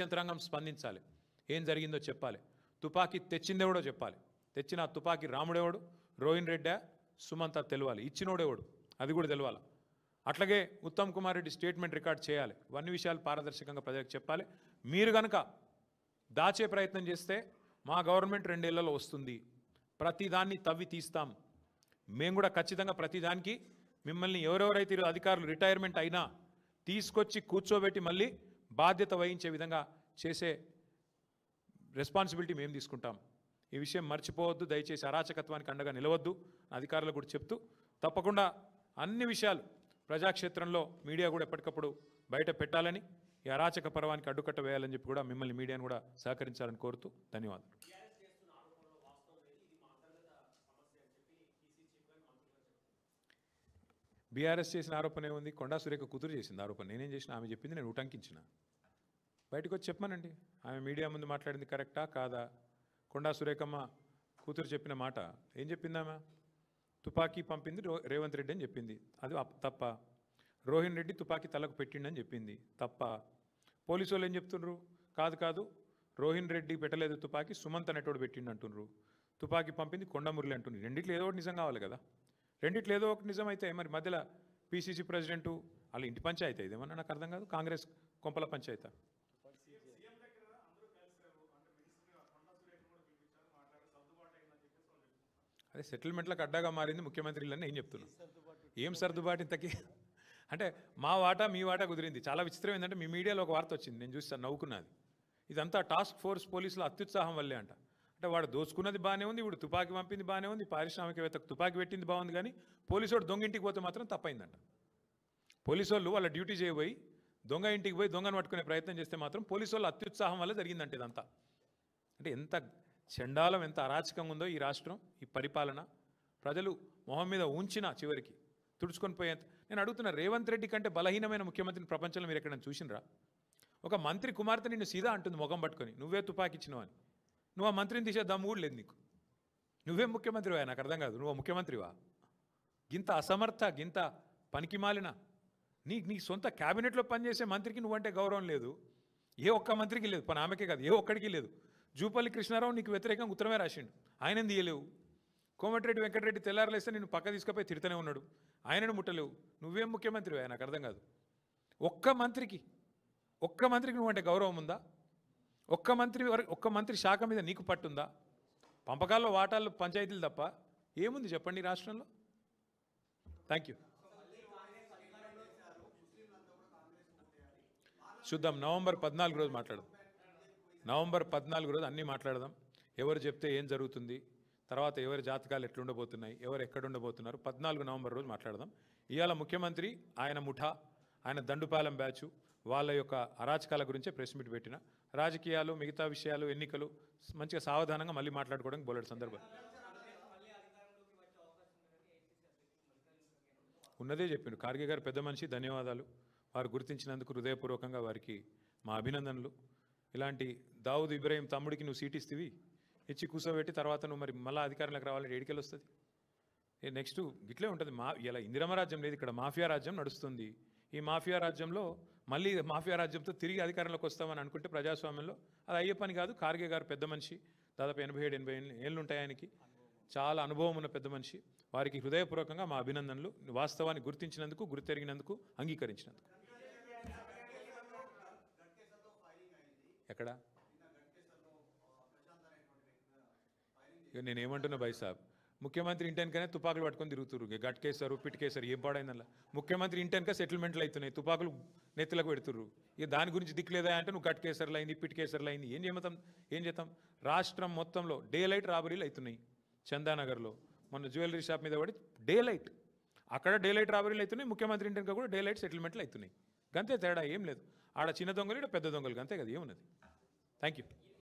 యంత్రాంగం స్పందించాలి. ఏం జరిగిందో చెప్పాలి. తుపాకీ తెచ్చిందేవడో చెప్పాలి. తెచ్చిన తుపాకీ రాముడేవాడు, రోహిన్ రెడ్డా, సుమంత తెలవాలి. ఇచ్చినోడేవాడు అది కూడా తెలవాలి. అట్లాగే ఉత్తమ్ కుమార్ రెడ్డి స్టేట్మెంట్ రికార్డ్ చేయాలి. ఇవన్నీ విషయాలు పారదర్శకంగా ప్రజలకు చెప్పాలి. మీరు కనుక దాచే ప్రయత్నం చేస్తే మా గవర్నమెంట్ 2 ఏళ్లలో వస్తుంది, ప్రతిదాన్ని తవ్వి తీస్తాం. మేము కూడా ఖచ్చితంగా ప్రతిదానికి మిమ్మల్ని ఎవరెవరైతే అధికారులు రిటైర్మెంట్ అయినా తీసుకొచ్చి కూర్చోబెట్టి మళ్ళీ బాధ్యత వహించే విధంగా చేసే రెస్పాన్సిబిలిటీ మేము తీసుకుంటాం. ఈ విషయం మర్చిపోవద్దు. దయచేసి అరాచకత్వానికి అండగా నిలవద్దు. అధికారులకు కూడా చెప్తూ తప్పకుండా అన్ని విషయాలు ప్రజాక్షేత్రంలో మీడియా కూడా ఎప్పటికప్పుడు బయట పెట్టాలని, ఈ అరాచక పర్వానికి అడ్డుకట్ట వేయాలని చెప్పి కూడా మిమ్మల్ని మీడియాను కూడా సహకరించాలని కోరుతూ ధన్యవాదాలు. బీఆర్ఎస్ చేసిన ఆరోపణ ఏముంది? కొండా సురేఖ కూతురు చేసింది ఆరోపణ. నేనేం చేసిన? ఆమె చెప్పింది నేను ఉటంకించిన. బయటకు వచ్చి చెప్పమనండి. ఆమె మీడియా ముందు మాట్లాడింది కరెక్టా కాదా? కొండా సురేఖమ్మ కూతురు చెప్పిన మాట ఏం చెప్పింది? ఆమె తుపాకీ పంపింది రేవంత్ రెడ్డి అని చెప్పింది. అది తప్ప. రోహిన్ రెడ్డి తుపాకీ తలకు పెట్టిండని చెప్పింది. తప్ప. పోలీసు వాళ్ళు ఏం చెప్తున్నారు? కాదు కాదు, రోహిన్ రెడ్డి పెట్టలేదు తుపాకీ, సుమంత్ అనేటోడు పెట్టిండు అంటున్నారు. తుపాకీ పంపింది కొండమురళి అంటున్నారు. రెండిట్లో ఏదో ఒకటి నిజం కావాలి కదా. రెండిట్లో ఏదో ఒకటి నిజం అయితే మరి మధ్యలో పీసీసీ ప్రెసిడెంటు వాళ్ళ ఇంటి పంచాయతీ ఇదేమన్నా నాకు అర్థం కాదు. కాంగ్రెస్ కొంపల పంచాయతీ. అదే సెటిల్మెంట్లకు అడ్డాగా మారింది ముఖ్యమంత్రులని నేను చెప్తున్నాను. ఏం సర్దుబాటు ఇంతకీ? అంటే మా వాటా మీ వాటా కుదిరింది. చాలా విచిత్రం ఏంటంటే మీ మీడియాలో ఒక వార్త వచ్చింది, నేను చూస్తాను, నవ్వుకున్నది. ఇదంతా టాస్క్ ఫోర్స్ పోలీసుల అత్యుత్సాహం వల్లే అంట. అంటే వాడు దోచుకున్నది బాగానే ఉంది, ఇప్పుడు తుపాకీ పంపింది బాగానే ఉంది, పారిశ్రామికవేత్తకు తుపాకీ పెట్టింది బాగుంది, కానీ పోలీసు వాడు దొంగ ఇంటికి పోతే మాత్రం తప్పైందంట. పోలీసు వాళ్ళు వాళ్ళ డ్యూటీ చేయబోయి దొంగ ఇంటికి పోయి దొంగను పట్టుకునే ప్రయత్నం చేస్తే మాత్రం పోలీసు వాళ్ళ అత్యుత్సాహం వల్ల జరిగిందంటే ఇదంతా. అంటే ఎంత చండాలం, ఎంత అరాచకంగా ఉందో ఈ రాష్ట్రం, ఈ పరిపాలన. ప్రజలు మొహం మీద ఉంచిన చివరికి తుడుచుకొని పోయేంత. నేను అడుగుతున్నా, రేవంత్ రెడ్డి కంటే బలహీనమైన ముఖ్యమంత్రిని ప్రపంచంలో మీరు ఎక్కడైనా చూసినరా? ఒక మంత్రి కుమార్తె నిన్ను సీదా అంటుంది ముఖం పట్టుకొని, నువ్వే తుపాకి ఇచ్చినావు అని. నువ్వు ఆ మంత్రిని తీసే దమ్ము కూడా లేదు నీకు. నువ్వేం ముఖ్యమంత్రివా? నాకు అర్థం కాదు. నువ్వు ముఖ్యమంత్రివా? గింత అసమర్థ, గింత పనికిమాలిన నీ సొంత క్యాబినెట్లో పనిచేసే మంత్రికి నువ్వంటే గౌరవం లేదు. ఏ ఒక్క మంత్రికి లేదు, పని ఆమెకే కాదు, ఏ ఒక్కడికి లేదు. జూపల్లి కృష్ణారావు నీకు వ్యతిరేకంగా ఉత్తరమే రాసిండు, ఆయనని తీయలేవు. కోమటిరెడ్డి వెంకటరెడ్డి తెల్లారలేస్తే నేను పక్క తీసుకుపోయి తిడుతూనే ఉన్నాడు, ఆయనను ముట్టలేవు. నువ్వేం ముఖ్యమంత్రివా? నాకు అర్థం కాదు. ఒక్క మంత్రికి నువ్వంటే గౌరవం ఉందా? ఒక్క మంత్రి శాఖ మీద నీకు పట్టుందా? పంపకాల్లో వాటాలు పంచాయతీలు తప్ప ఏముంది చెప్పండి ఈ రాష్ట్రంలో? Thank you. చూద్దాం, నవంబర్ 14 రోజు మాట్లాడదాం. నవంబర్ 14 రోజు అన్నీ మాట్లాడదాం. ఎవరు చెప్తే ఏం జరుగుతుంది, తర్వాత ఎవరి జాతకాలు ఎట్లుండబోతున్నాయి, ఎవరు ఎక్కడ ఉండబోతున్నారు, 14 నవంబర్ రోజు మాట్లాడదాం. ఇవాళ ముఖ్యమంత్రి, ఆయన ముఠా, ఆయన దండుపాలెం బ్యాచు, వాళ్ళ యొక్క అరాచకాల గురించే ప్రెస్ మీట్ పెట్టిన. రాజకీయాలు, మిగతా విషయాలు, ఎన్నికలు మంచిగా సావధానంగా మళ్ళీ మాట్లాడుకోవడానికి బోలెడు సందర్భం ఉన్నదే చెప్పిండు. ఖార్గే గారు పెద్ద మనిషి, ధన్యవాదాలు. వారు గుర్తించినందుకు హృదయపూర్వకంగా వారికి మా అభినందనలు. ఇలాంటి దావుద్ ఇబ్రాహీం తమ్ముడికి నువ్వు సీట్ ఇస్తేవి, ఇచ్చి కూర్చోబెట్టి తర్వాత నువ్వు మరి మళ్ళీ అధికారంలోకి రావాలంటే ఏడికెళ్ళి వస్తుంది? నెక్స్ట్ గిట్లే ఉంటుంది. ఇలా ఇందిరమ రాజ్యం లేదు, ఇక్కడ మాఫియా రాజ్యం నడుస్తుంది. ఈ మాఫియా రాజ్యంలో మళ్ళీ మాఫియా రాజ్యంతో తిరిగి అధికారంలోకి వస్తామని అనుకుంటే ప్రజాస్వామ్యంలో అది అయ్యే పని కాదు. ఖార్గే గారు పెద్ద మనిషి, దాదాపు 87-88 ఏళ్ళు ఉంటాయి ఆయనకి, చాలా అనుభవం ఉన్న పెద్ద మనిషి. వారికి హృదయపూర్వకంగా మా అభినందనలు, వాస్తవాన్ని గుర్తించినందుకు, గుర్తెరిగినందుకు, అంగీకరించినందుకు. ఎక్కడ నేనేమంటున్నా భాయ్ సాబ్, ముఖ్యమంత్రి ఇంటెన్కనే తుపాకులు పట్టుకొని తిరుగుతురు. గట్కేశారు, పిట్కేశారు, ఏం పాడైందల్లా. ముఖ్యమంత్రి ఇంటెన్క సెటిల్మెంట్లు అవుతున్నాయి, తుపాకులు నెత్తులకు పెడుతుర్రు. ఇక దాని గురించి దిక్కులేదా అంటే నువ్వు గట్కేసర్లు అయింది, పిట్కేసర్లు అయింది. ఏం చేద్దాం? రాష్ట్రం మొత్తంలో డే లైట్ రాబరీలు అవుతున్నాయి. చందానగర్లో మొన్న జ్యువెలరీ షాప్ మీద పడి డే లైట్, అక్కడ డే లైట్ రాబరీలు అవుతున్నాయి. ముఖ్యమంత్రి ఇంటెన్క కూడా డే లైట్ సెటిల్మెంట్లు అవుతున్నాయి. గంతే తేడా, ఏం లేదు. ఆడ చిన్న దొంగలు, ఇక్కడ పెద్ద దొంగలు, అంతే కదా, ఏమున్నది? Thank you.